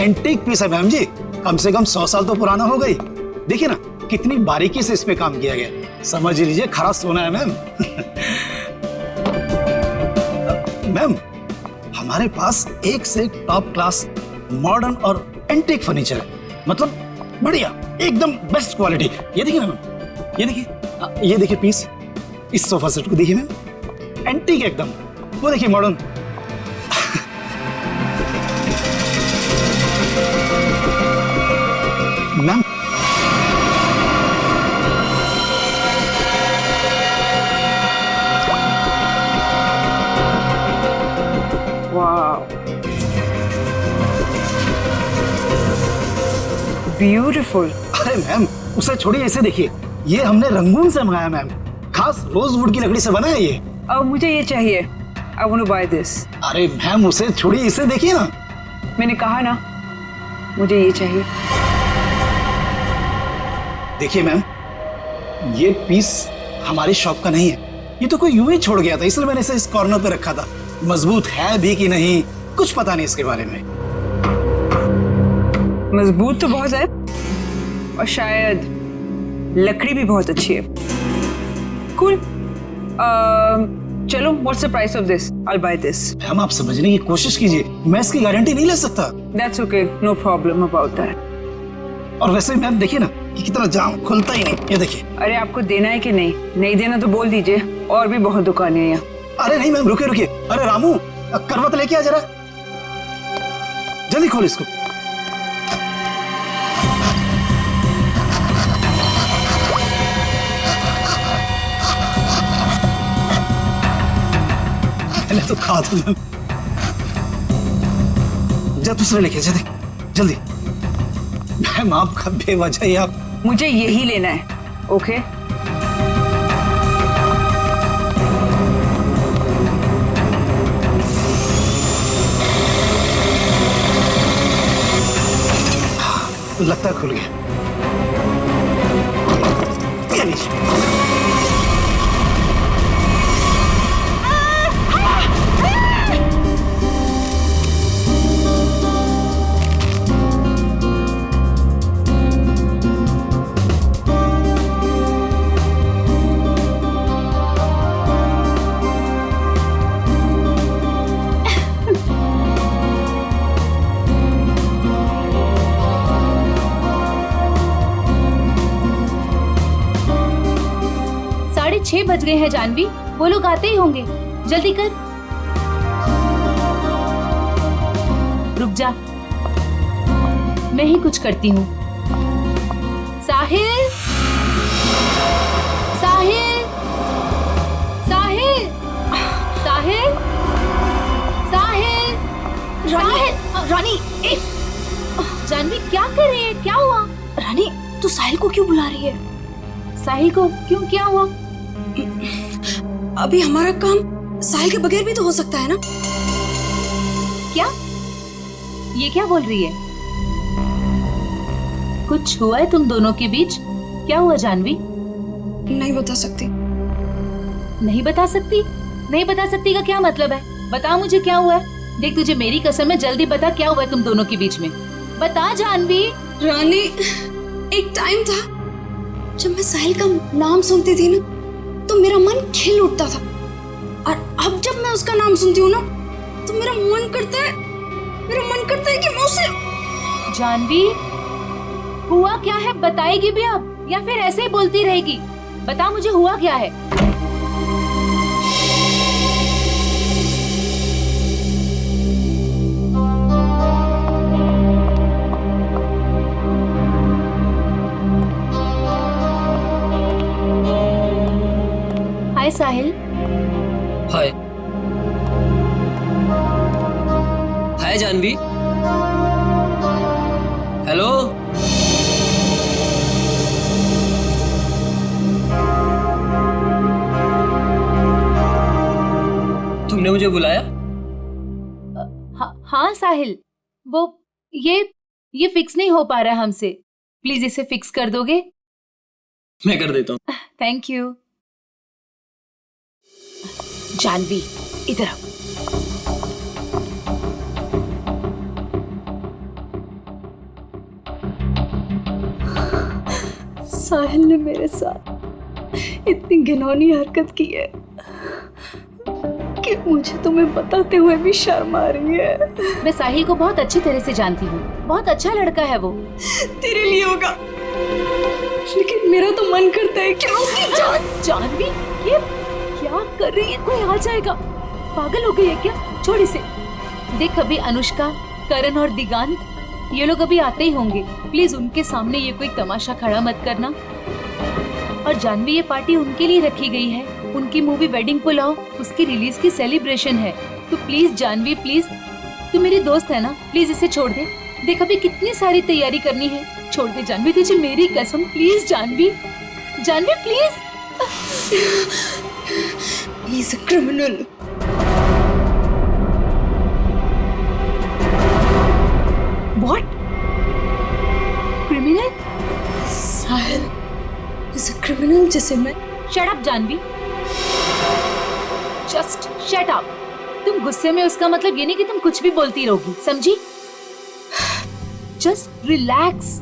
Antique piece है ma'am जी, कम से कम 100 साल तो पुराना हो गई। देखिए ना कितनी बारीकी से इस पे काम किया गया, समझ लीजिए खरा सोना है मैम। मैम हमारे पास एक से एक टॉप क्लास मॉडर्न और एंटीक फर्नीचर है, मतलब बढ़िया एकदम बेस्ट क्वालिटी। ये देखिए मैम, ये देखिए पीस, इस सोफा सेट को देखिए मैम, एंटीक एकदम, वो देखिए मॉडर्न। Ma'am beautiful. अरे मैम उसे छोड़िए, इसे देखिए, ये हमने रंगून से मंगाया मैम, खास रोजवुड की लकड़ी से बना है ये। अब मुझे ये चाहिए, I want to buy this। अरे मैम उसे छोड़िए, इसे देखिए ना। मैंने कहा ना मुझे ये चाहिए। देखिए मैम, ये पीस हमारी शॉप का नहीं है, ये तो कोई यूं ही छोड़ गया था, इसलिए मैंने इसे इस कॉर्नर पे रखा था। मजबूत है भी कि नहीं कुछ पता नहीं इसके बारे में। मजबूत तो बहुत है और शायद लकड़ी भी बहुत अच्छी है। कूल। चलो, what's the price of this? I will by this. Ma'am आप समझने की कोशिश कीजिए, मैं इसकी गारंटी नहीं ले सकता। That's okay, no problem about that. और वैसे मैम देखिए ना कि कितना जाम खुलता ही नहीं, ये देखिए। अरे आपको देना है कि नहीं? नहीं देना तो बोल दीजिए, और भी बहुत दुकानें हैं यहाँ। अरे नहीं मैम, रुकिए रुकिए। अरे रामू, करवत लेके आ जरा, जल्दी खोल इसको। मैंने तो कहा था मैम। जा दूसरा लेके जा, जल्दी। मैम आपका बेवजह ही आप। मुझे यही लेना है, ओके? लगता है खुल गया। ये लीजिए। छह बज गए हैं जानवी, वो लोग आते ही होंगे, जल्दी कर। रुक जा, मैं ही कुछ करती हूँ। साहिल, साहिल, साहिल, साहिल, साहिल, साहिल। रानी, जानवी क्या कर रही है? क्या हुआ? रानी तू साहिल को क्यों बुला रही है? साहिल को क्यों? क्या हुआ? अभी हमारा काम साहिल के बगैर भी तो हो सकता है ना? क्या? ये क्या बोल रही है? कुछ हुआ है तुम दोनों के बीच? क्या हुआ जानवी? नहीं बता सकती। नहीं बता सकती? नहीं बता सकती का क्या मतलब है? बता मुझे क्या हुआ है। देख तुझे मेरी कसम है, जल्दी बता क्या हुआ है तुम दोनों के बीच में। बता जानवी। रानी, एक टाइम था जब मैं साहिल का नाम सुनती थी ना तो मेरा मन खिल उठता था, और अब जब मैं उसका नाम सुनती हूँ ना तो मेरा मन करता है कि मैं उसे। जानवी, हुआ क्या है? बताएगी भी अब या फिर ऐसे ही बोलती रहेगी? बता मुझे हुआ क्या है। हाय साहिल। हाय। हाय जानवी। हेलो। तुमने मुझे बुलाया? हाँ साहिल, वो ये फिक्स नहीं हो पा रहा हमसे, प्लीज इसे फिक्स कर दोगे? मैं कर देता हूँ। Thank you. जानवी इधर आओ। साहिल ने मेरे साथ इतनी घिनौनी हरकत की है कि मुझे तुम्हें बताते हुए भी शर्म आ रही है। मैं साहिल को बहुत अच्छी तरह से जानती हूँ, बहुत अच्छा लड़का है वो। तेरे लिए होगा, लेकिन मेरा तो मन करता है कि मैं उसकी जान। जानवी, ये क्या कर रही है? कोई आ जाएगा। पागल हो गई है क्या? छोड़ इसे। देख, अभी अनुष्का, करण और दिगांत ये लोग अभी आते ही होंगे। प्लीज उनके सामने ये कोई तमाशा खड़ा मत करना। और जानवी, ये पार्टी उनके लिए रखी गई है। उनकी मूवी वेडिंग पुलाव, उसकी रिलीज की सेलिब्रेशन है। तो प्लीज जानवी, प्लीज, तू मेरी दोस्त है ना, प्लीज इसे छोड़ दे। देख, अभी कितनी सारी तैयारी करनी है। छोड़ दे जानवी, तुझे मेरी कसम। Please Janvi, Janvi please. He's a criminal. What? Criminal? Sahil is a criminal जिसे मैं। Shut up Janvi. Just shut up। तुम गुस्से में, उसका मतलब ये नहीं कि तुम कुछ भी बोलती रहोगी, समझी? Just relax।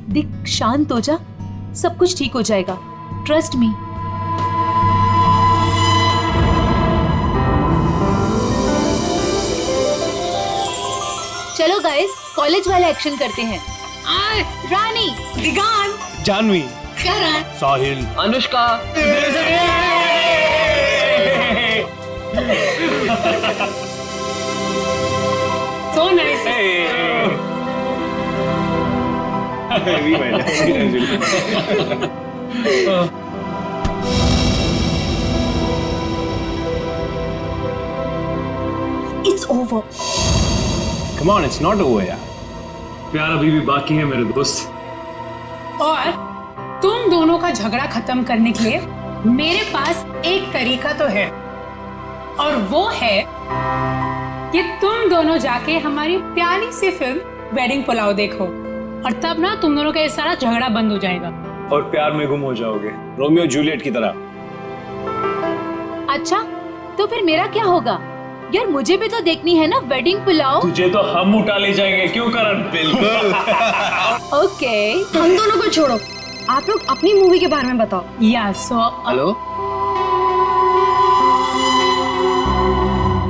दिख, शांत हो जा, सब कुछ ठीक हो जाएगा। Trust me। चलो गाइस, कॉलेज वाला एक्शन करते हैं। रानी, दिगांत, जानवी, करण, साहिल, Anushka. So nice। it's over। Come on, it's not over यार। प्यार अभी भी बाकी है मेरे दोस्त। और तुम दोनों का झगड़ा खत्म करने के लिए मेरे पास एक तरीका तो है, और वो है कि तुम दोनों जाके हमारी प्यारी सी फिल्म वेडिंग पुलाव देखो, और तब ना तुम दोनों का ये सारा झगड़ा बंद हो जाएगा। और प्यार में गुम हो जाओगे, रोमियो जूलियट की तरह। अच्छा, तो फिर मेरा क्या होगा? यार, मुझे भी तो देखनी है ना वेडिंग पुलाव। तुझे तो हम उठा ले जाएंगे, क्यों करण? बिल्कुल। ओके। हम दोनों को छोड़ो, आप लोग अपनी मूवी के बारे में बताओ। या सो हेलो,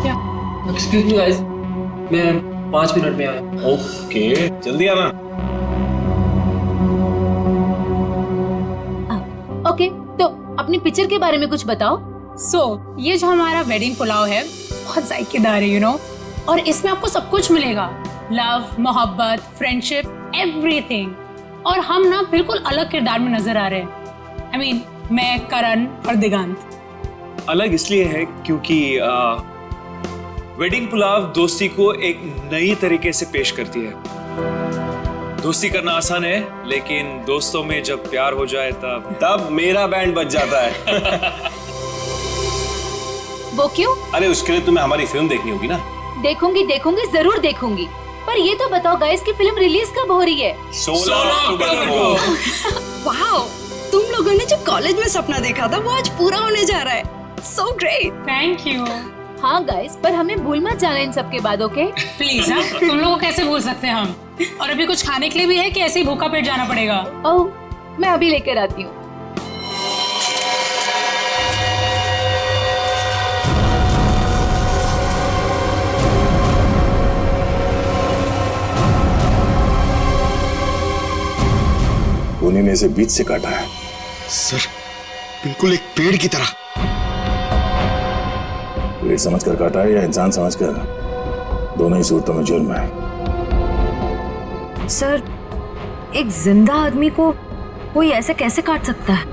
क्या? एक्सक्यूज मी गाइस, मैं 5 मिनट में आया। ओके, जल्दी आना। ओके, तो अपनी पिक्चर के बारे में कुछ बताओ। ये जो हमारा वेडिंग पुलाव है बहुत जायकेदार है, यू नो, और इसमें आपको सब कुछ मिलेगा। लव, मोहब्बत, फ्रेंडशिप, एवरीथिंग। और हम ना बिल्कुल अलग किरदार में नजर आ रहे हैं। I mean, मैं, करण और दिगांत। अलग इसलिए है क्योंकि वेडिंग पुलाव दोस्ती को एक नई तरीके से पेश करती है। दोस्ती करना आसान है, लेकिन दोस्तों में जब प्यार हो जाए तब मेरा बैंड बज जाता है। वो क्यों? अरे उसके लिए तुम्हें हमारी फिल्म देखनी होगी ना। देखूंगी, जरूर देखूंगी। पर ये तो बताओ गाइस कि फिल्म रिलीज कब हो रही है? 16 अक्टूबर को। वाओ, तुम लोगों ने जो कॉलेज में सपना देखा था वो आज पूरा होने जा रहा है। So great। Thank you. हाँ गाइस, पर हमें भूल मत जाना इन सब के बाद, ओके? प्लीज, तुम लोगों को कैसे भूल सकते हैं हम? और अभी कुछ खाने के लिए भी है कि ऐसे ही भूखा पेट जाना पड़ेगा? ओह, मैं अभी लेकर आती हूँ। उन्हीं ने इसे बीच से काटा है। सर, बिल्कुल एक पेड़ की तरह। पेड़ समझकर काटा है या इंसान समझकर? दोनों ही सूरतों में जुर्म है। सर, एक जिंदा आदमी को कोई ऐसे कैसे काट सकता है?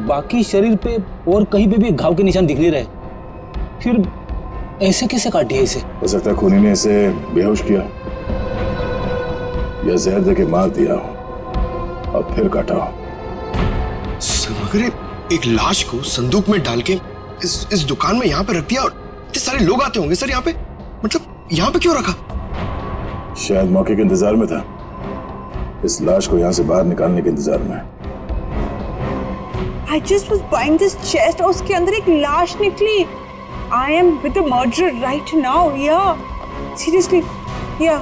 बाकी शरीर पे और कहीं पे भी घाव के निशान दिख नहीं रहे, फिर ऐसे कैसे काट दिया इसे? हो सकता है खूनी ने इसे बेहोश किया या जहर देके मार दिया हो और फिर काटा हो। सर, अगर एक लाश को संदूक में डाल के इस दुकान में यहाँ पे रख दिया और इतने सारे लोग आते होंगे सर यहाँ पे, मतलब यहाँ पे क्यों रखा? शायद मौके के इंतजार में था, इस लाश को यहाँ से बाहर निकालने के इंतजार में। I just was buying this chest और उसके अंदर एक लाश निकली। I am with the murderer right now. Yeah, seriously. Yeah.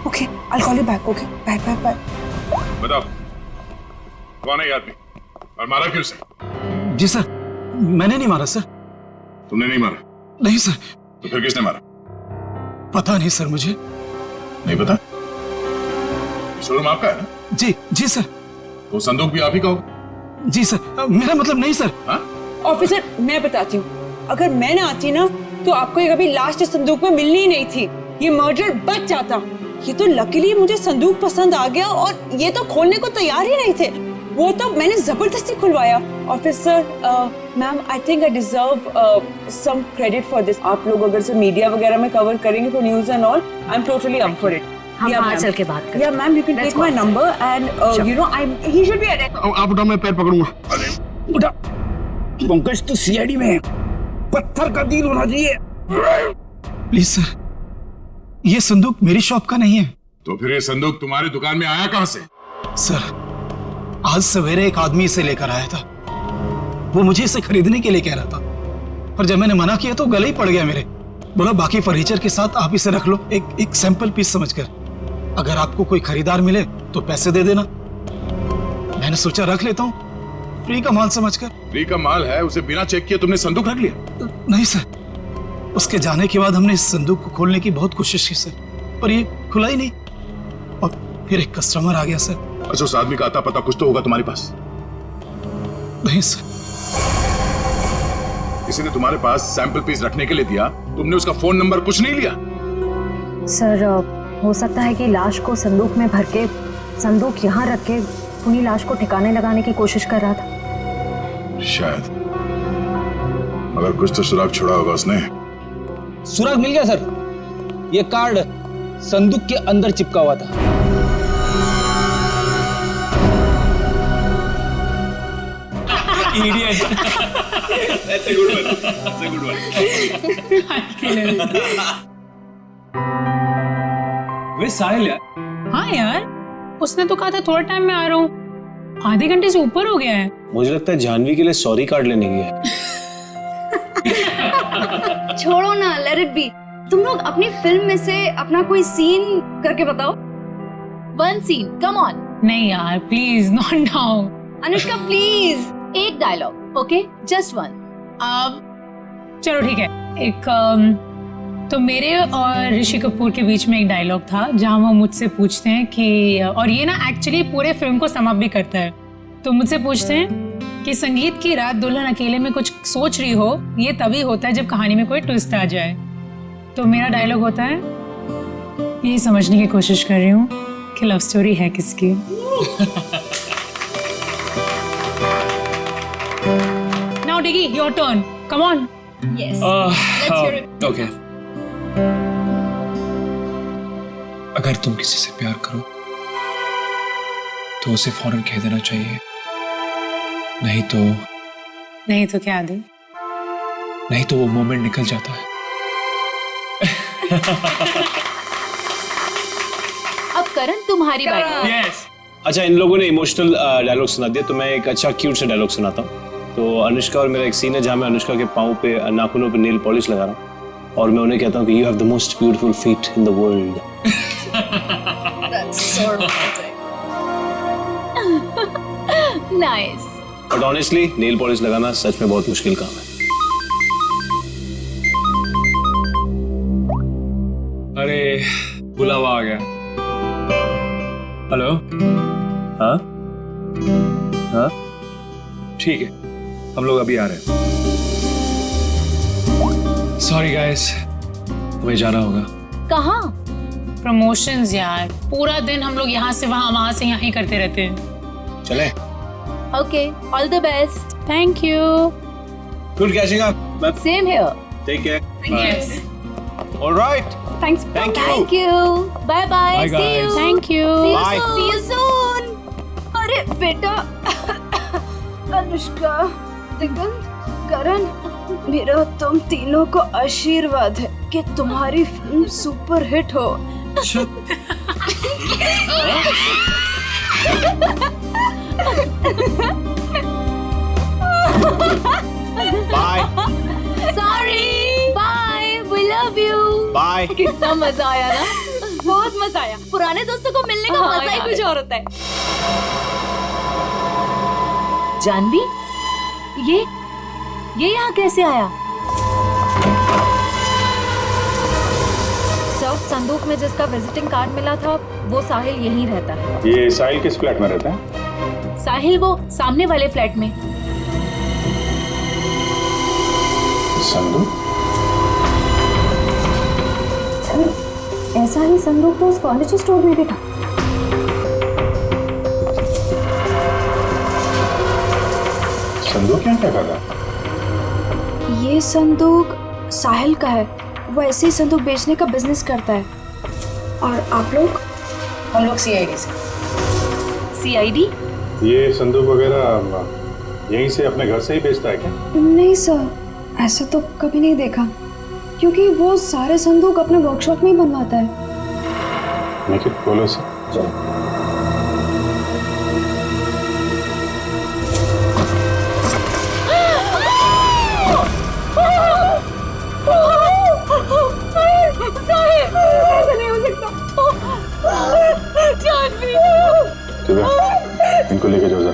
Okay, I'll call you back. Okay, bye. बताओ, कौन है ये आदमी और मारा क्यों उसे? जी सर, मैंने नहीं मारा सर। तुमने नहीं मारा? नहीं सर। तो फिर किसने मारा? पता नहीं सर, मुझे नहीं पता। शोरूम आपका है ना? जी जी सर। वो संदूक भी आप ही का होगा? जी सर, मेरा मतलब नहीं सर। ऑफिसर मैं बताती हूँ, अगर मैं ना आती ना तो आपको ये कभी लास्ट संदूक में मिलनी ही नहीं थी, ये मर्डर बच जाता। ये तो लकीली मुझे संदूक पसंद आ गया और ये तो खोलने को तैयार ही नहीं थे, वो तो मैंने जबरदस्ती खुलवाया। Officer ma'am, I think I deserve some credit for this. आप लोग अगर से मीडिया वगैरह में कवर करेंगे for news and all, I am totally up for it. हम बाहर चल के बात करें। या ma'am, you can take my number and you know I he should be arrested. आप उठा, मैं पैर पकड़ूंगा। उठा। पंकज तो सीआईडी में है, पत्थर का दिल होना चाहिए। प्लीज सर, ये संदूक मेरी शॉप का नहीं है। तो फिर ये संदूक तुम्हारी दुकान में आया कहां से? सर, आज सवेरे एक आदमी इसे लेकर आया था, वो मुझे इसे खरीदने के लिए कह रहा था, पर जब मैंने मना किया तो गले ही पड़ गया मेरे। बोला बाकी फर्नीचर के साथ आप इसे रख लो, एक सैंपल पीस समझकर, अगर आपको कोई खरीदार मिले तो पैसे दे देना। मैंने सोचा रख लेता हूँ, फ्री का माल समझकर। फ्री का माल है, उसे बिना चेक किए तुमने संदूक रख लिया? नहीं सर, उसके जाने के बाद हमने इस संदूक को खोलने की बहुत कोशिश की सर, पर ये खुला ही नहीं। और फिर एक कस्टमर आ गया सर। अच्छा, उस आदमी का अता पता कुछ तो होगा तुम्हारे पास? नहीं सर। किसी ने तुम्हारे पास सैंपल पीस रखने के लिए दिया, तुमने उसका फोन नंबर कुछ नहीं लिया? सर, हो सकता है कि लाश को संदूक में भर के संदूक यहाँ रख के उन्हीं लाश को ठिकाने लगाने की कोशिश कर रहा था। शायद, मगर कुछ तो सुराग छोड़ा होगा उसने। सुराग मिल गया सर, ये कार्ड संदूक के अंदर चिपका हुआ था। Idiot. That's a good one. That's a good one. वे साहिल यार। हाँ यार, उसने तो कहा था थोड़ा टाइम में आ रहा हूँ, आधे घंटे से ऊपर हो गया है। मुझे लगता है जानवी के लिए सॉरी कार्ड लेने गया है। छोड़ो ना, लेट इट बी। तुम लोग अपनी फिल्म में से अपना कोई सीन करके बताओ। One scene, come on. नहीं यार, please not now. Anushka please, एक डायलॉग, ओके, जस्ट वन। चलो ठीक है, एक तो मेरे और ऋषि कपूर के बीच में एक डायलॉग था जहाँ वो मुझसे पूछते हैं कि, और ये ना एक्चुअली पूरे फिल्म को सम अप भी करता है, तो मुझसे पूछते हैं कि संगीत की रात दुल्हन अकेले में कुछ सोच रही हो, ये तभी होता है जब कहानी में कोई ट्विस्ट आ जाए। तो मेरा डायलॉग होता है, यही समझने की कोशिश कर रही हूँ कि लव स्टोरी है किसकी। Now Diggy, your turn. Come on. Yes. Let's hear it. Okay. अगर तुम किसी से प्यार करो तो उसे फौरन कह देना चाहिए, नहीं तो क्या दे? नहीं तो वो मोमेंट निकल जाता है। अब करण, तुम्हारी बारी। Yes. अच्छा, इन लोगों ने इमोशनल डायलॉग सुना दिया, तो मैं एक अच्छा क्यूट सा डायलॉग सुनाता हूँ। तो अनुष्का और मेरा एक सीन है जहाँ मैं अनुष्का के पाँव पे, नाखूनों पे नेल पॉलिश लगा रहा हूँ और मैं उन्हें कहता हूँ कि you have the most beautiful feet in the world. That's so romantic. Nice. But honestly nail polish लगाना सच में बहुत मुश्किल काम है। अरे बुलावा आ गया। हेलो। हाँ हाँ ठीक है, हम लोग अभी आ रहे हैं। सॉरी गाइस, हमें जाना होगा। कहाँ? प्रमोशंस यार, पूरा दिन हम लोग यहाँ से वहाँ से यहाँ ही करते रहते हैं। चले। Okay, all the best. Thank you. Good catching up. Same here. Take care. Yes. Alright. Thanks. Thank you. Thank you. Bye bye. Bye, see guys. You. Thank you. Bye. See you soon. अरे बेटा, अनुष्का, दिगंत, करण, मेरा तुम तीनों को आशीर्वाद है कि तुम्हारी फिल्म सुपर हिट हो। Bye sorry. Bye, we love you. Bye. कितना मजा आया ना। बहुत मजा आया। पुराने दोस्तों को मिलने का हाँ मजा ही यार। कुछ और होता है। जानवी, ये यहाँ कैसे आया? सर, संदूक में जिसका विजिटिंग कार्ड मिला था वो साहिल यहीं रहता है। ये साहिल किस फ्लैट में रहता है? साहिल वो सामने वाले फ्लैट में। संदूक? सर, ऐसा ही संदूक तो उस फर्नीचर स्टोर में भी था। संदूक क्या क्या था? ये संदूक साहिल का है। वो ऐसे ही संदूक बेचने का बिजनेस करता है। और आप लोग? हम लोग सीआईडी से। सीआईडी? ये संदूक वगैरह यहीं से अपने घर से ही बेचता है क्या? नहीं सर, ऐसा तो कभी नहीं देखा, क्योंकि वो सारे संदूक अपने वर्कशॉप में ही बनवाता है। मेक इट बोलो से। चलो। इनको लेके जाओ जरा।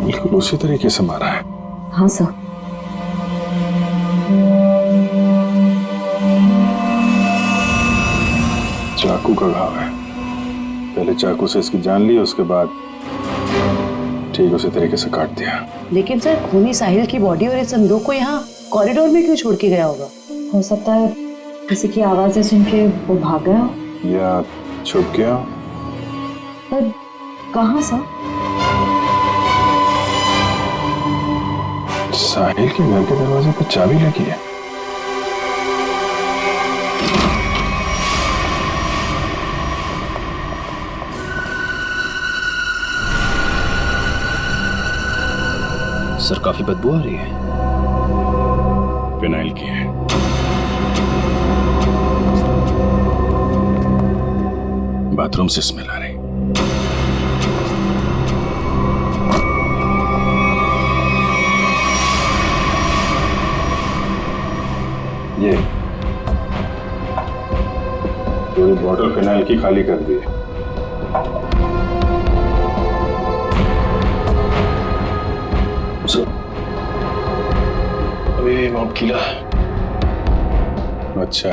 बिल्कुल उसी तरीके से मारा है। हाँ सर। चाकू का घाव है। पहले चाकू से इसकी जान ली, उसके बाद ठीक उसी तरीके से काट दिया। लेकिन सर, खूनी साहिल की बॉडी और इस संदूक को यहाँ कॉरिडोर में क्यों छोड़ के गया होगा? हो सकता है किसी की आवाजें सुन के वो भाग गया हो। या छुप गया। पर कहाँ सर? साहिल के घर के दरवाजे पर चाबी लगी है। सर, काफी बदबू आ रही है। फिनाइल की है। बाथरूम से स्मेल आ रही। ये पूरी बॉटल फिनाइल की खाली कर दी है। अभी मॉब किला। अच्छा,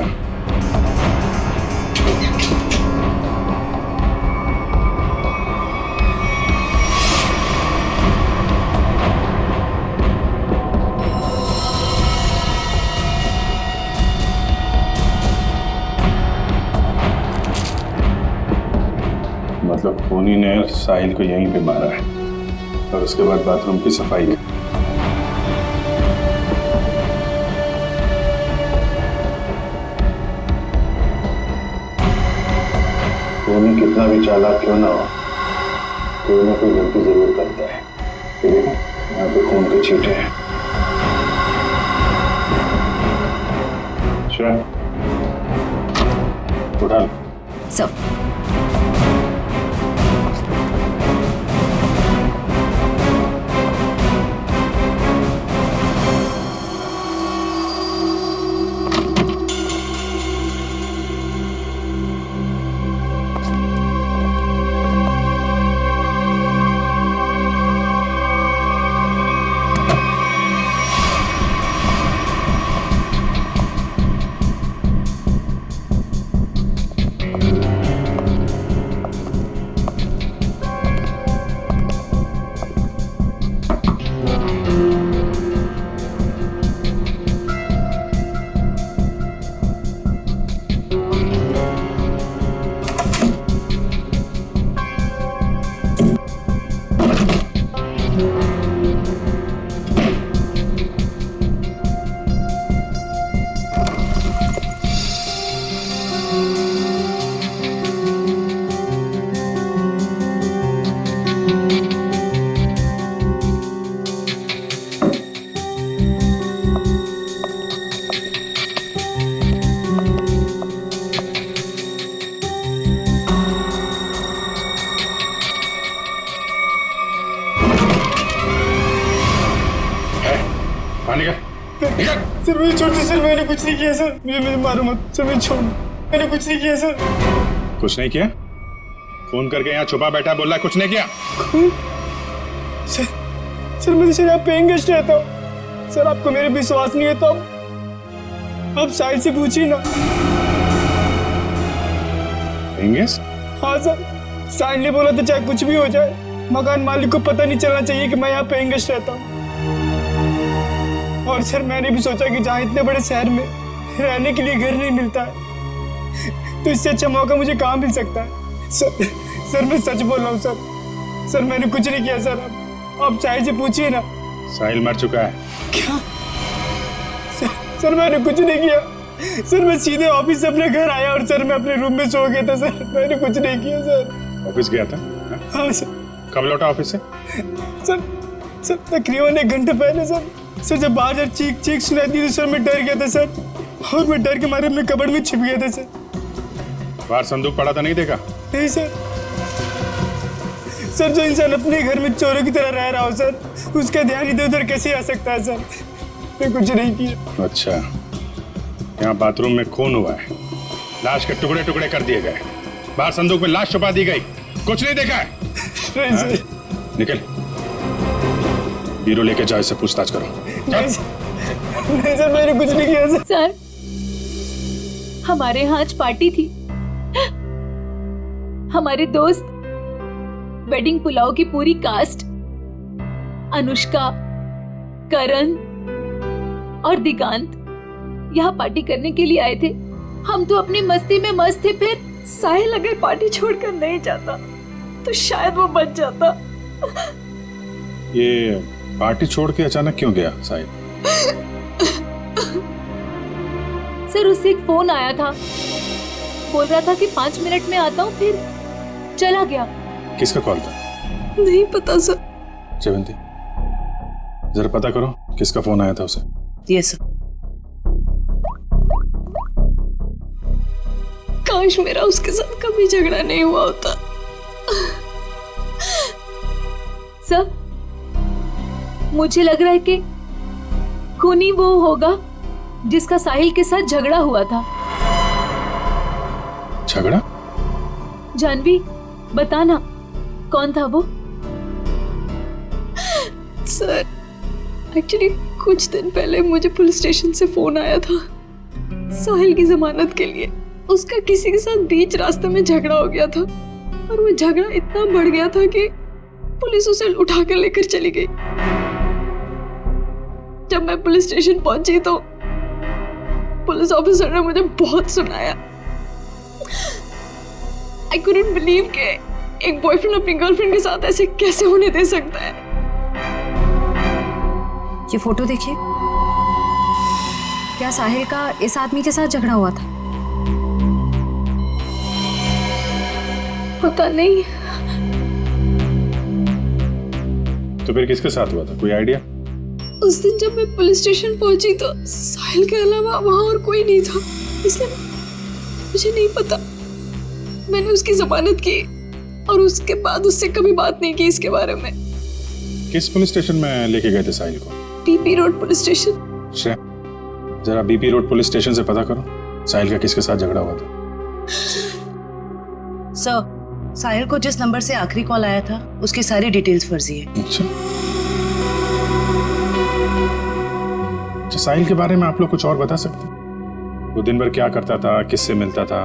मतलब खूनी ने साहिल को यहीं पे मारा है और उसके बाद बाथरूम की सफाई की। खूनी कितना भी चालाक क्यों ना हो, कोई ना कोई गलती जरूर करता है। ये देखो, यहाँ पे खून के छींटे हैं। अच्छा, उठा लो। सब सर मुझे छोड़ दो सर, मैंने कुछ नहीं किया सर, मुझे मारो मत सर, मुझे छोड़, मैंने कुछ नहीं किया सर। कुछ नहीं किया? फोन करके यहाँ छुपा बैठा बोल रहा है कुछ नहीं किया? सर मैं तो यहाँ पेइंग गेस्ट रहता हूँ सर, आपको मेरे विश्वास नहीं है तो आप साइड से पूछिए ना। इंगेस? हाँ सर, साइड ने बोला तो चाहे कुछ भी हो जाए, मकान मालिक को पता नहीं चलना चाहिए कि मैं यहाँ पेइंग गेस्ट रहता हूँ। और सर मैंने भी सोचा कि जहाँ इतने बड़े शहर में रहने के लिए घर नहीं मिलता है, तो इससे अच्छा मौका मुझे कहाँ मिल सकता है। सर मैं सच बोल रहा हूँ सर मैंने कुछ नहीं किया सर, आप साहिल से पूछिए ना। साहिल मर चुका है। क्या? सर मैंने कुछ नहीं किया सर, मैं सीधे ऑफिस से अपने घर आया और सर मैं अपने रूम में सो गया था सर, मैंने कुछ नहीं किया सर। ऑफिस गया था? हाँ सर। कब लौटा ऑफिस से? सर तकरीबन 1 घंटे पहले सर जब बाहर चीख सुनाई दी तो सर मैं डर गया था सर, और मैं डर के मारे अपने कबड़ में छिप गया था सर। बाहर संदूक पड़ा था, नहीं देखा? नहीं सर जो इंसान अपने घर में चोरों की तरह रह रहा हो सर, उसका ध्यान इधर उधर कैसे आ सकता है सर, मैं कुछ नहीं किया। अच्छा, यहाँ बाथरूम में खून हुआ है, लाश के टुकड़े टुकड़े कर दिए गए, बाहर संदूक में लाश छुपा दी गई, कुछ नहीं देखा है? नहीं सर। निकल, बीरो लेके जाओ, इससे पूछताछ करो। नहीं सर मैंने कुछ नहीं किया सर हमारे यहाँ आज पार्टी थी, हमारे दोस्त वेडिंग पुलाव की पूरी कास्ट, अनुष्का, करण और दिगांत यहाँ पार्टी करने के लिए आए थे। हम तो अपनी मस्ती में मस्त थे, फिर साहिल अगर पार्टी छोड़कर नहीं जाता तो शायद वो बच जाता। ये पार्टी छोड़ के अचानक क्यों गया साहिल? सर उससे एक फोन आया था, बोल रहा था कि 5 मिनट में आता हूँ, फिर चला गया। किसका कॉल था? नहीं पता सर। जयवंती जरा पता करो किसका फोन आया था उसे। Yes sir. काश मेरा उसके साथ कभी झगड़ा नहीं हुआ होता। सर मुझे लग रहा है कि खूनी वो होगा जिसका साहिल के साथ झगड़ा हुआ था। झगड़ा? जानवी बताना कौन था वो? सर एक्चुअली कुछ दिन पहले मुझे पुलिस स्टेशन से फोन आया था साहिल की जमानत के लिए। उसका किसी के साथ बीच रास्ते में झगड़ा हो गया था और वो झगड़ा इतना बढ़ गया था कि पुलिस उसे उठा कर लेकर चली गई। जब मैं पुलिस स्टेशन पहुंची तो पुलिस ऑफिसर ने मुझे बहुत सुनाया। I couldn't believe कि एक बॉयफ्रेंड अपनी गर्लफ्रेंड के साथ ऐसे कैसे होने दे सकता है। ये फोटो देखिए, क्या साहिल का इस आदमी के साथ झगड़ा हुआ था? पता नहीं। तो फिर किसके साथ हुआ था, कोई आइडिया? उस दिन जब मैं पुलिस स्टेशन पहुंची तो साहिल के अलावा वहां और कोई नहीं था, इसलिए मुझे नहीं पता। मैंने उसकी जमानत की और उसके बाद उससे कभी बात नहीं की इसके बारे में। किस पुलिस स्टेशन में लेके गए थे साहिल को? BP road police station. जरा बीपी रोड पुलिस स्टेशन से पता करो साहिल का किसके साथ झगड़ा हुआ था। सर साहिल को जिस नंबर से आखिरी कॉल आया था उसकी सारी डिटेल्स फर्जी है। अच्छा, साहिल के बारे में आप लोग कुछ और बता सकते हैं? वो दिन भर क्या करता था, किससे मिलता था?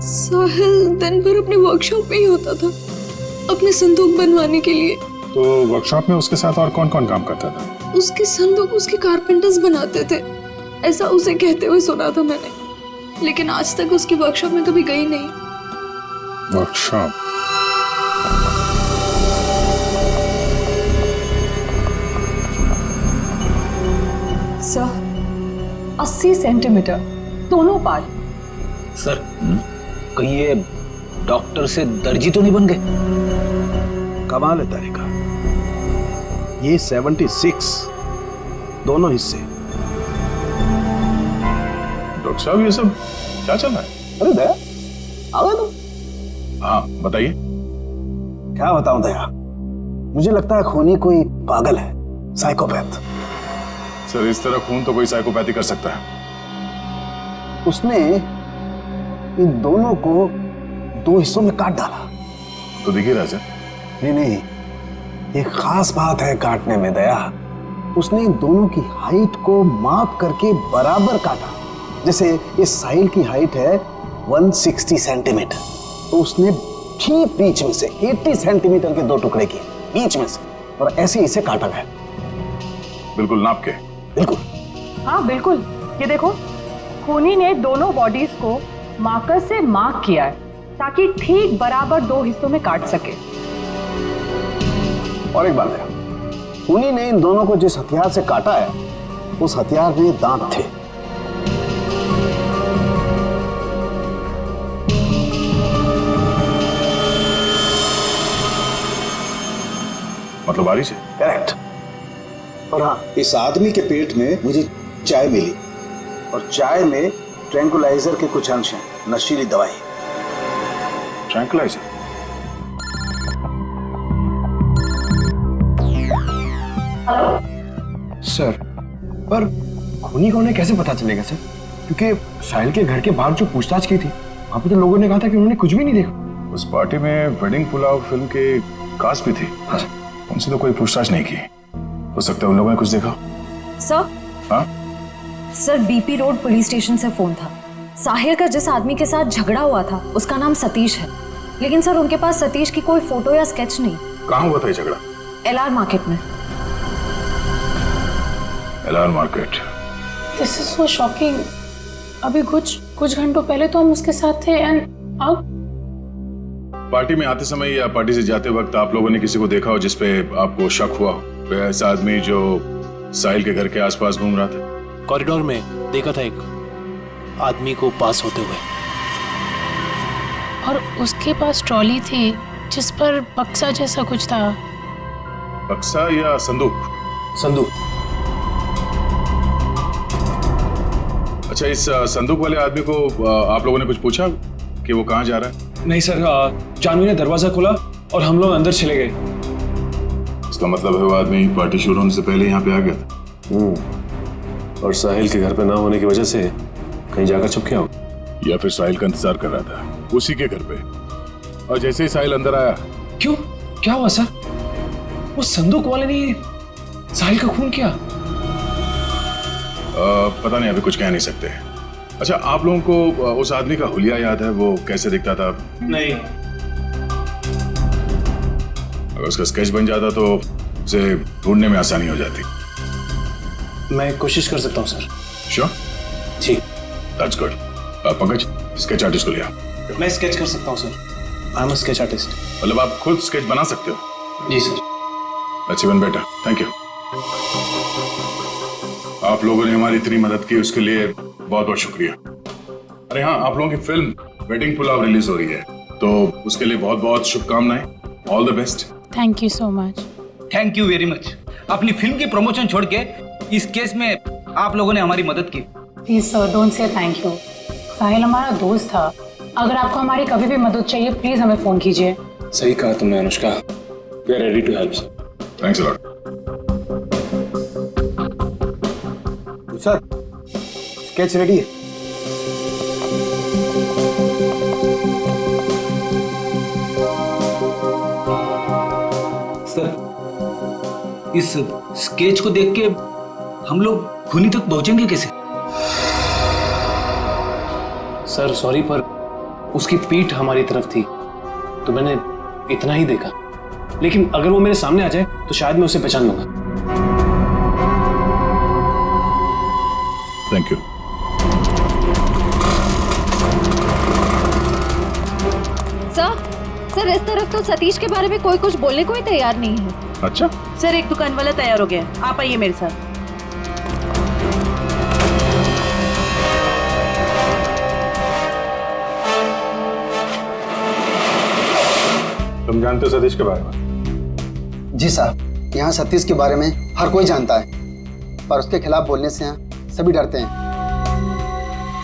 साहिल दिन भर अपने वर्कशॉप में ही होता था अपने संदूक बनवाने के लिए। तो वर्कशॉप में उसके साथ और कौन कौन काम करता था? उसके संदूक उसके कारपेंटर्स बनाते थे, ऐसा उसे कहते हुए सुना था मैंने, लेकिन आज तक उसकी वर्कशॉप में कभी गई नहीं। वर्कशॉप? सर 80 सेंटीमीटर दोनों पार्ट। सर कहीं ये डॉक्टर से दर्जी तो नहीं बन गए? कमाल है तारिका, ये 76 दोनों हिस्से। डॉक्टर साहब ये सब क्या चल रहा है? अरे दया आ गए तुम? हाँ बताइए। क्या बताऊं दया, मुझे लगता है खूनी कोई पागल है, साइकोपैथ। सर इस तरह खून तो कोई साइकोपैथी कर सकता है। उसने इन दोनों को 2 हिस्सों में काट डाला। तो दिख ही रहा सर। नहीं, एक खास बात है काटने में दया। उसने इन दोनों की हाइट को माप करके बराबर काटा। जैसे इस साहिल की हाइट है 160 सेंटीमीटर, तो उसने ठीक बीच में से 80 सेंटीमीटर के 2 टुकड़े किए बीच में से, और ऐसे इसे काटा गया। बिल्कुल नाप के? बिल्कुल। हाँ बिल्कुल, ये देखो खूनी ने दोनों बॉडीज को मार्कर से मार्क किया है ताकि ठीक बराबर 2 हिस्सों में काट सके। और एक बात है, खूनी ने इन दोनों को जिस हथियार से काटा है उस हथियार में दांत थे। मतलब बारिश है? करेक्ट। और हाँ, इस आदमी के पेट में मुझे चाय मिली, और चाय में ट्रैंकुलाइजर के कुछ अंश हैं, नशीली दवाई। ट्रैंकुलाइजर? सर, पर खूनी को उन्हें कैसे पता चलेगा सर? क्योंकि साहिल के घर के बाहर जो पूछताछ की थी, वहां पे तो लोगों ने कहा था कि उन्होंने कुछ भी नहीं देखा। उस पार्टी में वेडिंग पुलाव फिल्म के कास्ट भी थी। उनसे तो कोई पूछताछ नहीं की। हो सकता है उन लोगों ने कुछ देखा। सर? हाँ? Sir, BP road police station से फोन था। साहिल का जिस आदमी के साथ झगड़ा हुआ था उसका नाम सतीश है, लेकिन सर उनके पास सतीश की कोई फोटो या स्केच नहीं। कहाँ हुआ था ये झगड़ा? LR मार्केट में। LR market? This is so shocking. अभी कुछ घंटों पहले तो हम उसके साथ थे, एंड अब पार्टी में आते समय या पार्टी से जाते वक्त आप लोगों ने किसी को देखा हो जिसपे आपको शक हुआ हो? ऐसा आदमी जो साहिल के घर के आसपास घूम रहा था? कॉरिडोर में देखा था एक आदमी को पास होते हुए, और उसके पास ट्रॉली थी जिस पर बक्सा जैसा कुछ था। बक्सा या संदूक? संदूक। अच्छा, इस संदूक वाले आदमी को आप लोगों ने कुछ पूछा कि वो कहाँ जा रहा है? नहीं सर, जानवी ने दरवाजा खोला और हम लोग अंदर चले गए। इसका मतलब है वो आदमी पार्टी शुरू होने से पहले यहाँ पे आ गया था। और साहिल के घर पे ना होने की वजह से कहीं जाकर छुप गया हो, या फिर साहिल का इंतजार कर रहा था उसी के घर पे, और जैसे ही साहिल अंदर आया। क्यों, क्या हुआ सर? वो संदूक वाले ने साहिल का खून किया? पता नहीं, अभी कुछ कह नहीं सकते। अच्छा, आप लोगों को उस आदमी का हुलिया याद है? वो कैसे दिखता था? नहीं। अगर उसका स्केच बन जाता तो उसे ढूंढने में आसानी हो जाती। मैं कोशिश कर सकता हूँ सर। श्योर? ठीक। That's good. Pankaj, sketch artist को लिया। मैं स्केच कर सकता हूँ sir. I am a sketch artist. मतलब आप खुद स्केच बना सकते हो? जी sir. That's even better, thank you. आप लोगों ने हमारी इतनी मदद की, उसके लिए बहुत बहुत शुक्रिया। अरे हाँ, आप लोगों की फिल्म वेडिंग पुलाव रिलीज हो रही है, तो उसके लिए बहुत बहुत शुभकामनाएं। All the best. Thank you so much. Thank you very much. अपनी फिल्म की प्रमोशन छोड़ के इस केस में आप लोगों ने हमारी मदद की। Please sir, don't say thank you. Sahil हमारा दोस्त था। अगर आपको हमारी कभी भी मदद चाहिए प्लीज हमें फोन कीजिए। सही कहा तुमने Anushka. We are ready to help sir. Thanks a lot. Sir, sketch ready है। सर, इस स्केच को देख के हम लोग खूनी तक पहुंचेंगे कैसे? सर सॉरी, पर उसकी पीठ हमारी तरफ थी तो मैंने इतना ही देखा, लेकिन अगर वो मेरे सामने आ जाए तो शायद मैं उसे पहचान लूंगा। Thank you. सर, इस तरफ तो सतीश के बारे में कोई कुछ बोलने को ही तैयार नहीं है। अच्छा सर, एक दुकान वाला तैयार हो गया, आप आइए मेरे साथ। तुम जानते हो सतीश के बारे में? जी साहब, यहाँ सतीश के बारे में हर कोई जानता है, पर उसके खिलाफ बोलने से यहाँ सभी डरते हैं।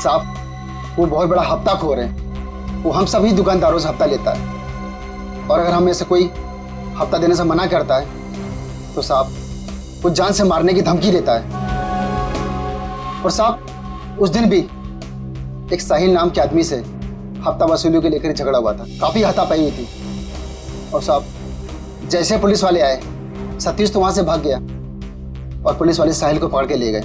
साहब, वो बहुत बड़ा हफ्ताखोर है। वो हम सभी दुकानदारों से हफ्ता लेता है, और अगर हमें से कोई हफ्ता देने से मना करता है तो साहब वो जान से मारने की धमकी देता है। और साहब उस दिन भी एक साहिल नाम के आदमी से हफ्ता वसूली को लेकर झगड़ा हुआ था, काफी हाथापाई हुई थी। और साहब जैसे पुलिस वाले आए, सतीश तो वहां से भाग गया और पुलिस वाले साहिल को पकड़ के ले गए।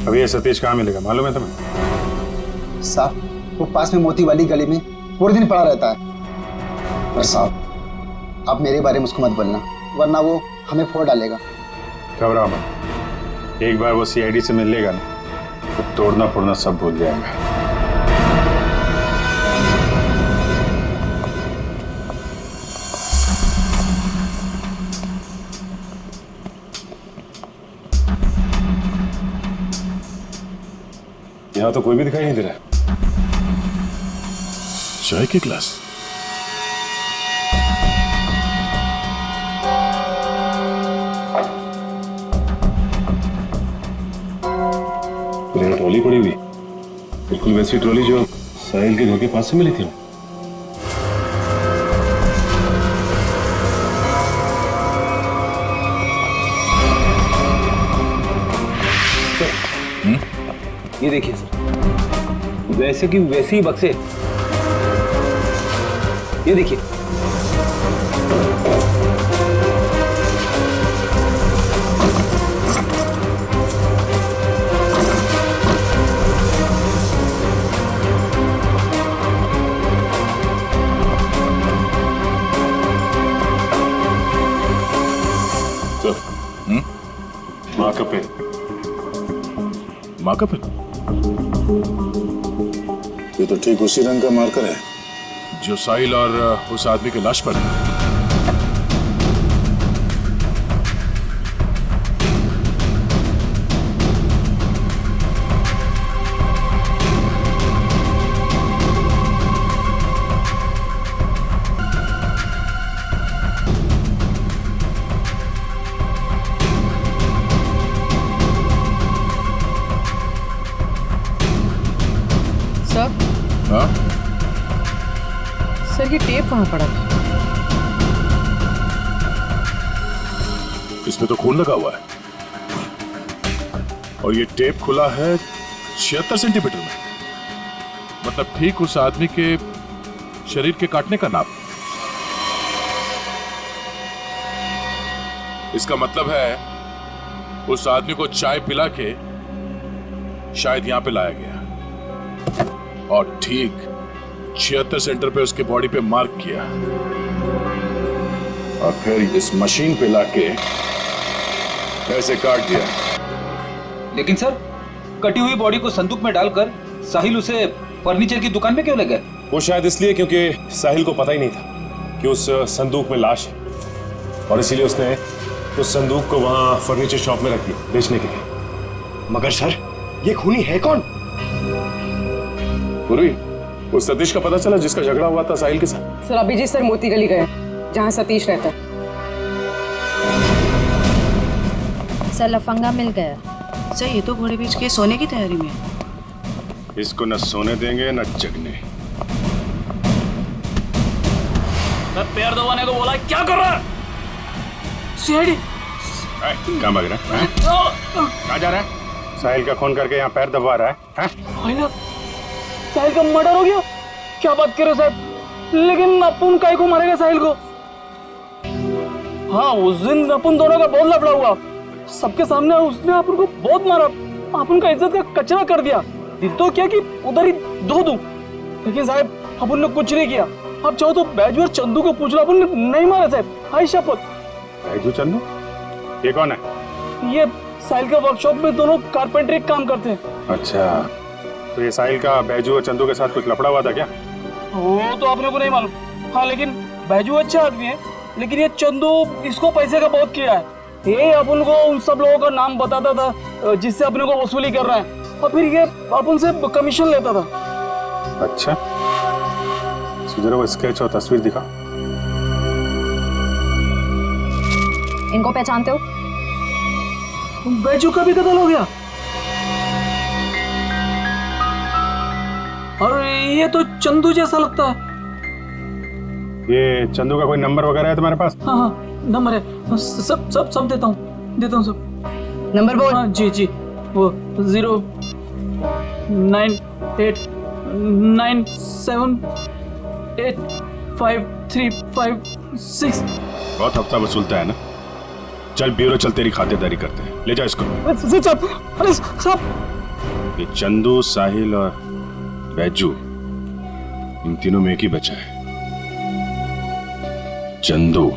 अभी ये सतीश कहाँ मिलेगा मालूम है तुम्हें? साहब वो पास में मोती वाली गली में पूरे दिन पड़ा रहता है। पर साहब आप मेरे बारे में उसको मत बोलना, वरना वो हमें फोड़ डालेगा। घबराओ मत, एक बार वो सीआईडी से मिल लेगा ना तो तोड़ना फोड़ना सब भूल जाएगा। यहाँ तो कोई भी दिखाई नहीं दे रहा। चाय की ग्लास। ट्रॉली पड़ी हुई, बिल्कुल वैसी ट्रॉली जो साहिल के घर के पास से मिली थी। ये देखिए सर, वैसे की वैसे ही बक्से, ये देखिए। माँ का पेन, माँ का पेन, ये तो ठीक उसी रंग का मार्कर है जो साहिल और उस आदमी की लाश पर है। हाँ? सर ये टेप वहां पड़ा था। इसमें तो खून लगा हुआ है और ये टेप खुला है 76 सेंटीमीटर में, मतलब ठीक उस आदमी के शरीर के काटने का नाप। इसका मतलब है उस आदमी को चाय पिला के शायद यहां पे लाया गया और ठीक 76 सेंटर पे उसके बॉडी पे मार्क किया और फिर इस मशीन पे लाके ऐसे काट दिया। लेकिन सर, कटी हुई बॉडी को संदूक में डालकर साहिल उसे फर्नीचर की दुकान में क्यों ले गए? वो शायद इसलिए क्योंकि साहिल को पता ही नहीं था कि उस संदूक में लाश है और इसीलिए उसने उस संदूक को वहां फर्नीचर शॉप में रख दिया बेचने के लिए। मगर सर ये खूनी है कौन? पूर्वी, उस सतीश का पता चला जिसका झगड़ा हुआ था साहिल के साथ? सर अभी जी सर मोती गली गए जहाँ सतीश रहता है। सर लफंगा मिल गया। सर ये तो घोड़े बेच के सोने की तैयारी में है। इसको न सोने देंगे न जगने। पैर दबाने को बोला, क्या कर रहा है? सीआईडी कहाँ भाग रहा है? कहाँ जा रहा है? साहिल का खून करके यहाँ पैर दबा रहा है? साहिल का मर्डर हो गया? क्या बात कर रहे हो साहब? लेकिन अपन काहे को मारेगा साहिल को? हाँ, उस दिन अपन दोनों का बहुत लफड़ा हुआ, सबके सामने उसने अपन को बहुत मारा, अपन का इज्जत का कचरा कर दिया। दिल तो क्या कि उधर ही धो दूं, लेकिन साहब अपन ने कुछ नहीं किया। आप चाहो तो बैजू और चंदू को पूछ लो, अपन ने नहीं मारा साहब, हाय शपथ। बैजू चंदू ये कौन है? ये साहिल का वर्कशॉप में दोनों कारपेंटरी काम करते हैं। अच्छा, तो ये साहिल का बैजू और चंदू के साथ कुछ लफड़ा हुआ था क्या? वो तो आपने को नहीं मालूम। हाँ, लेकिन बैजू अच्छा आदमी है, लेकिन ये चंदू इसको पैसे का बहुत किया है। ये अपन को उन सब लोगों का नाम बताता था जिससे अपने को वसूली कर रहा है, और फिर ये अपन से कमीशन लेता था। अच्छा, जरा वो स्केच और तस्वीर दिखा। इनको पहचानते हो? बैजू का भी कत्ल हो गया, और ये तो चंदू जैसा लगता है। ये चंदू का कोई नंबर वगैरह है तुम्हारे पास? हाँ हाँ, नंबर है, सब देता हूँ सब। नंबर बोल। हाँ जी जी, वो 09897853556। बहुत हफ्ता वसूलता है ना। चल ब्यूरो चल, तेरी खातिरदारी करते हैं। ले जा इसको। अरे साहब, ये चंदू, साहिल और बैजू, इन तीनों में एक ही बचा है, चंदू।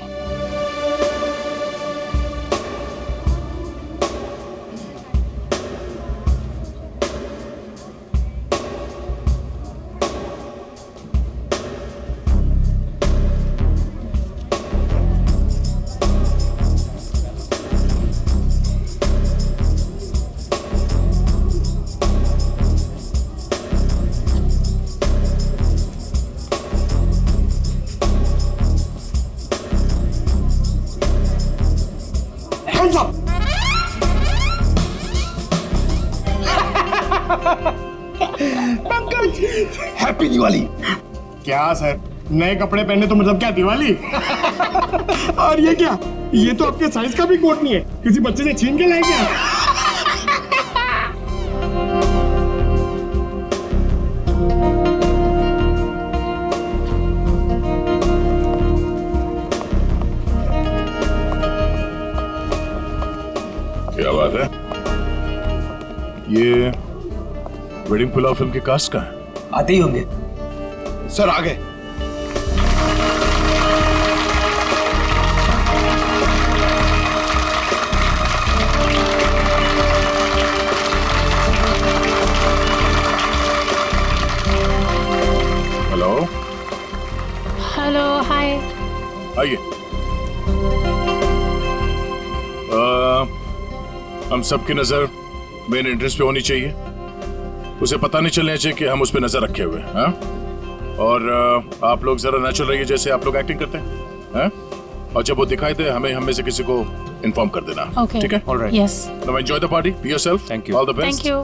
हैप्पी दिवाली। क्या सर, नए कपड़े पहने तो मतलब क्या दिवाली? और ये क्या, ये तो आपके साइज का भी कोट नहीं है, किसी बच्चे से छीन के लाए क्या? क्या बात है? ये वेडिंग पुलाव फिल्म के कास्ट का है? आते ही होंगे सर। आ गए। हेलो। हेलो, हाय। आइए। हम सबकी नजर मेन एंट्रेंस पे होनी चाहिए। उसे पता नहीं चलना चाहिए कि हम उस पर नजर रखे हुए हैं। और आप लोग जरा नेचुरल रहिए, जैसे आप लोग एक्टिंग करते हैं। और जब वो दिखाई दे हम में से किसी को इन्फॉर्म कर देना। Okay. ठीक है? Alright. Yes. Now enjoy the party. Be yourself. Thank you. All the best. Thank you.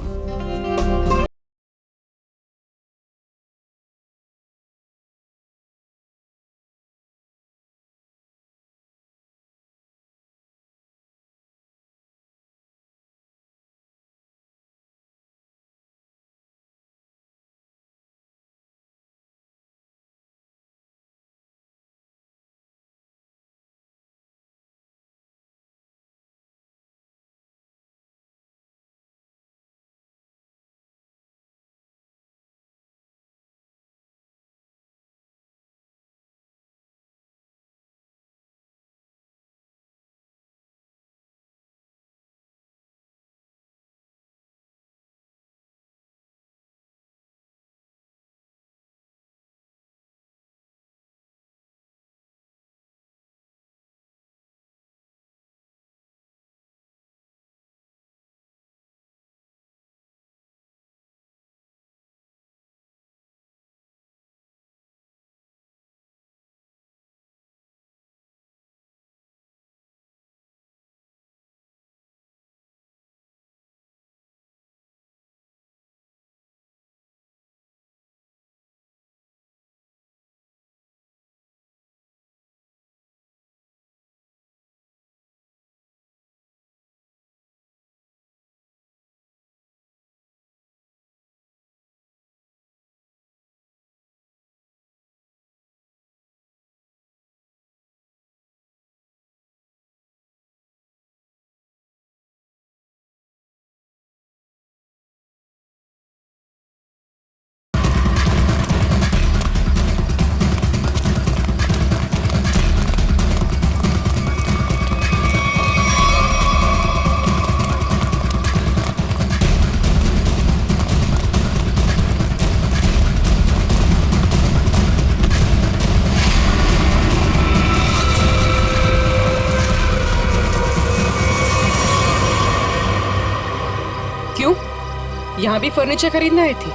यहाँ भी फर्नीचर खरीदना आई थी?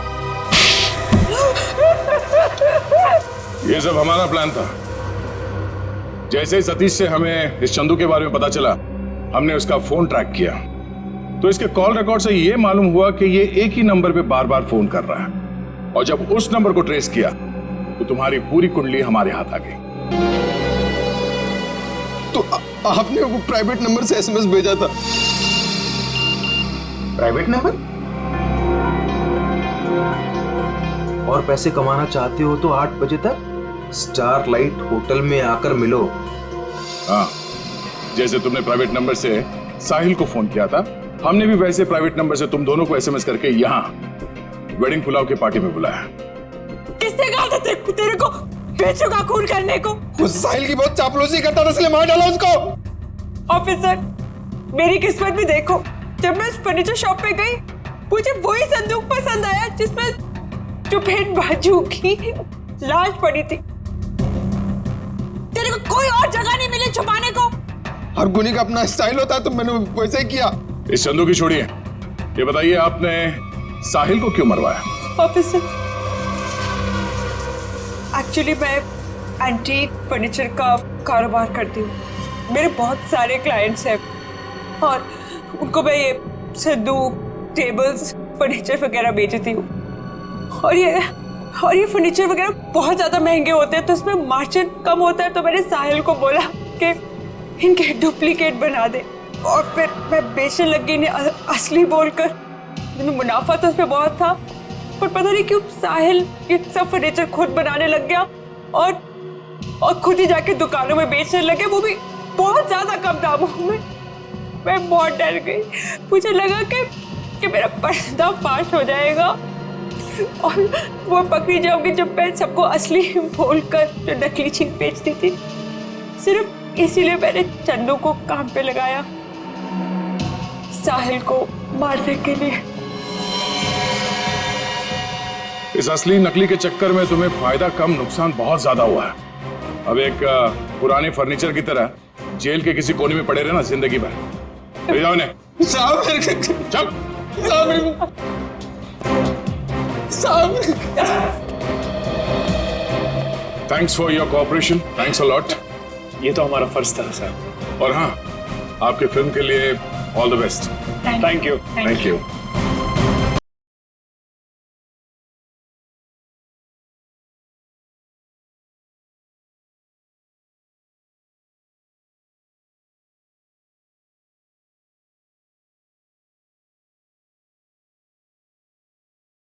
ये सब हमारा प्लान था। जैसे ही सतीश से हमें इस चंदू के बारे में पता चला, हमने उसका फोन ट्रैक किया, तो इसके कॉल रिकॉर्ड से ये मालूम हुआ कि ये एक ही नंबर पे बार बार फोन कर रहा है। और जब उस नंबर को ट्रेस किया तो तुम्हारी पूरी कुंडली हमारे हाथ आ गई। तो आपने वो प्राइवेट नंबर से एसएमएस भेजा था? Private number? और पैसे कमाना चाहते हो तो 8 बजे तक स्टारलाइट होटल में आकर मिलो। हाँ, जैसे तुमने प्राइवेट नंबर से साहिल को फोन किया था, हमने भी वैसे प्राइवेट नंबर से तुम दोनों को एसएमएस करके यहाँ वेडिंग पुलाव की पार्टी में बुलाया। किसने कहा था तेरे को बेचों का खून करने को? उस साहिल की बहुत चापलूसी करता था, इसलिए मार डाला उसको। ऑफिसर, मेरी किस्मत भी देखो, जब मैं फर्नीचर शॉप पे गई मुझे वही संदूक पसंद आया जिसमें चुपेन बाजू की लाश पड़ी थी। तेरे को कोई और जगह नहीं मिली छुपाने को? हर गुनी का अपना स्टाइल होता है, तो मैंने वैसे ही किया। इस संदूक की छोड़िए, ये बताइए आपने साहिल को क्यों मरवाया? ऑफिसर, एक्चुअली मैं एंटीक फर्नीचर का कारोबार करती हूँ। मेरे बहुत सारे क्लाइंट्स हैं और उनको मैं ये संदूक, टेबल्स, फर्नीचर वगैरह बेचती हूँ। और ये फर्नीचर वगैरह बहुत ज़्यादा महंगे होते हैं, तो इसमें मार्जिन कम होता है। तो मैंने साहिल को बोला कि इनके डुप्लीकेट बना दे, और फिर मैं बेचने लगी इन्हें असली बोलकर। मुनाफा तो उसमें बहुत था, पर पता नहीं क्यों साहिल ये सब फर्नीचर खुद बनाने लग गया और खुद ही जाके दुकानों में बेचने लगे, वो भी बहुत ज्यादा कम दामों में। मैं बहुत डर गई, मुझे लगा कि मेरा पर्दाफाश हो जाएगा और वो पकड़ी जाऊंगी जब मैं सबको असली बोलकर जो नकली चीज बेचती थी। सिर्फ इसीलिए मैंने चंदू को काम पे लगाया, साहिल को मारने के लिए। इस असली नकली के चक्कर में तुम्हें फायदा कम, नुकसान बहुत ज्यादा हुआ है। अब एक पुराने फर्नीचर की तरह जेल के किसी कोने में पड़े रहना जिंदगी भर। ले जाओ इन्हें। Thanks for your cooperation, thanks a lot. ये तो हमारा फर्ज था सर। और हाँ, आपके फिल्म के लिए all the best. Thank you. Thank you.